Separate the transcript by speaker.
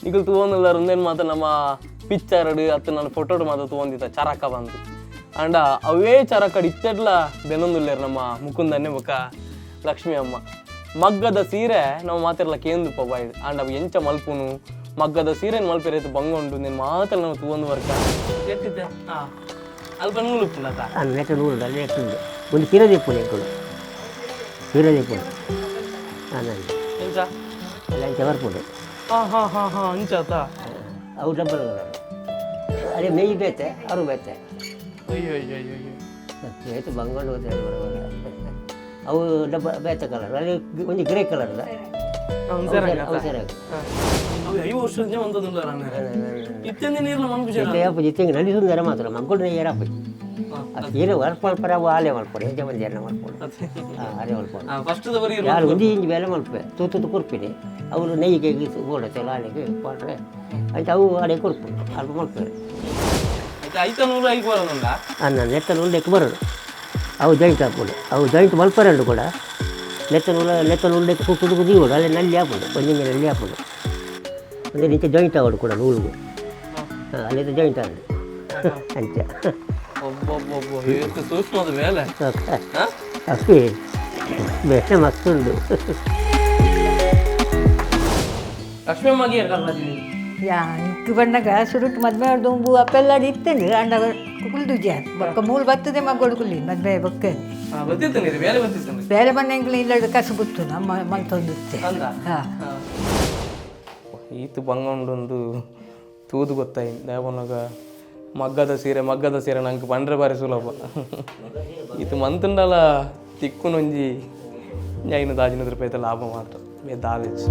Speaker 1: ಈಗ ತಗೊಂಡಿಲ್ಲ ಒಂದೇನು ಮಾತ್ರ ನಮ್ಮ ಪಿಕ್ಚರ್ಡ್ ಅತ್ತ ನನ್ನ ಫೋಟೋಡ್ ಮಾತ್ರ ತಗೊಂಡಿದ್ದ ಚರಕ ಬಂದು ಅಂಡ ಅವೇ ಚರಕಡ್ ಇತ್ತೆಡ್ಲ ಬೆನೊಂದುಲ್ಲೇರು ನಮ್ಮ ಮುಕುಂದನ್ನೇ ಬೊಕ್ಕ ಲಕ್ಷ್ಮಿ ಅಮ್ಮ ಮಗ್ಗದ ಸೀರೆ ನಾವು ಮಾತಿರಲ್ಲ ಕೇಂದು ಪವಾಯಿಡ್ ಅಂಡ್ ಅವು ಎಂಚ ಮಲ್ಪುನು ಮಗ್ಗದ ಸೀರೆನ ಮಲ್ಪಿರೈತು ಬಂಗೊಂಡು ನೀನು ಮಾತ್ರ ನಾವು ತಗೊಂಡು ವರ್ಕ ಎತ್ತಿದ್ದೆ ಅಲ್ಪ ನೂಲು ಉಪ್ಪುನತ
Speaker 2: ನೆಟ್ಟ ನೂಲು ಅಲ್ಲಿ ಎಟ್ಟುಂಡು ಒಂದು ಸೀರೆದಿಪ್ಪು ನೆಕ್ಕಳು ಸೀರೆದಿಪ್ಪು
Speaker 1: ಎಂಚ
Speaker 2: ಎಲ್ಲ ಎಂಚ ಬರ್ಪುಡು
Speaker 1: ಅಂಚಾತ
Speaker 2: ಅವು ಡಬ್ಬಲ್ ಅದೇ ಮೇಯಿ ಬೇತೆ ಅವರು ಬೇತೆ
Speaker 1: ಅಯ್ಯೋ ಅಯ್ಯೋ ಅಯ್ಯೋ
Speaker 2: ಬೇತೆ ಬಂಗೊಂಡು ಹೋದ್ರೆ ಬರುವಾಗ ಅವು ಡಬ್ಬ ಬೇತೆ ಕಲರ್ ಅಲ್ಲಿ ಒಂದು ಗ್ರೇ ಕಲರ್ದ ಅವು ಸರಿ
Speaker 1: 5 ವರ್ಷದಿಂದ ಒಂದೊಂದು ಇತ್ತೆಂದು ನೀರ್ಲ
Speaker 2: ಜಿತ್ತೆಂಗೆ ನಡಿಸುಂದರ ಮಾತ್ರ ಮಕ್ಕಳು ಏರಾಪಿ ಏನು ವರ್ಕ್ ಮಾಡ್ತಾರೆ ಅವು ಆಲೆ ಮಾಡ್ಕೊಡಿ ಹೆಜ್ಜೆ ಮಂದಿ ಎಲ್ಲ ಮಾಡ್ಕೊಂಡು ಅದೇ ಮಾಡ್ಕೊಂಡು ಯಾರು ಒಂದು ಇಂಜಿ ಬೇಲೆ ಮಲ್ಪೆ ತೂತು ಕೊಡ್ತೀನಿ ಅವರು ನೆಯ್ಯಿಗೆ ಓಡತ್ತೆ ಲಾಳಿಗೆ ಕೊಟ್ರೆ ಅಂತ ಅವು ಅಡೆ ಕೊಡ್ಕೊಂಡು ಅಲ್ಪ ಮಲ್ಪೆ ಅನ್ನ ನೆತ್ತ ನೂಲ್ಲೆಕ್ಕೆ ಬರೋದು ಅವು ಜಾಯಿಂಟ್ ಹಾಕ್ಬೋದು ಅವು ಜಾಯಿಂಟ್ ಮಲ್ಪರಂಡು ಕೂಡ ನೆತ್ತ ನೂಲ್ಲೆಕ್ಕೆ ಕುಕ್ಕುದು ದೀವೋಡು ಅಲ್ಲೇ ನಲ್ಲಿ ಹಾಕ್ಬೋದು ಒಂದಿಂಗೆ ನಲ್ಲಿ ಹಾಕ್ಬೋದು ಅಂದರೆ ನಿಂಚೆ ಜಾಯಿಂಟ್ ಆಗೋದು ಕೂಡ ನೂಲ್ಗು ಅಲ್ಲಿಂದ ಜಾಯಿಂಟ್ ಆಗೋದು ಅಂಚೆ ಅಪ್ಪಿ ಬೇರೆ ಮಸ್ತುಂಡು
Speaker 1: ಲಕ್ಷ್ಮಿ ಅಮ್ಮಗೆ
Speaker 3: ಇಂಕು ಬಣ್ಣಗ ಸುರುಟ್ಟು ಮದುವೆ ದುಂಬು ಅಪ್ಪೆಲ್ಲಾಡಿ ಇತ್ತಂಡು ಅಂಡ ಕುಲ್ದುಜೆ ಬೊಕ್ಕ ಮೂಲು ಬರ್ತದೆ ಮಗಳು ಕುಲ್ಲಿ ಮದುವೆ ಬೊಕ್ಕ ಬೇರೆ ಮನೆಗಳು ಇಲ್ಲದ ಕಸು ಬಿತ್ತು ನಮ್ಮ ಮಲ್ತೊಂದುತ್ತೆ
Speaker 1: ಈತು ಬಂಗೊಂಡೊಂದು ತೂದು ಗೊತ್ತಾಯಿ ದೇವನಾಗ ಮಗ್ಗದ ಸೀರೆ ನಂಗೆ ಬಂಡ್ರೆ ಬಾರಿ ಸುಲಭ ಈತು ಮಂತುಂಡಲ ತಿಕ್ಕುನೊಂಜಿ 500 ರೂಪಾಯಿ ಲಾಭ ಮಾತ್ರ ಬೇದಾಲೆಚ್ಚು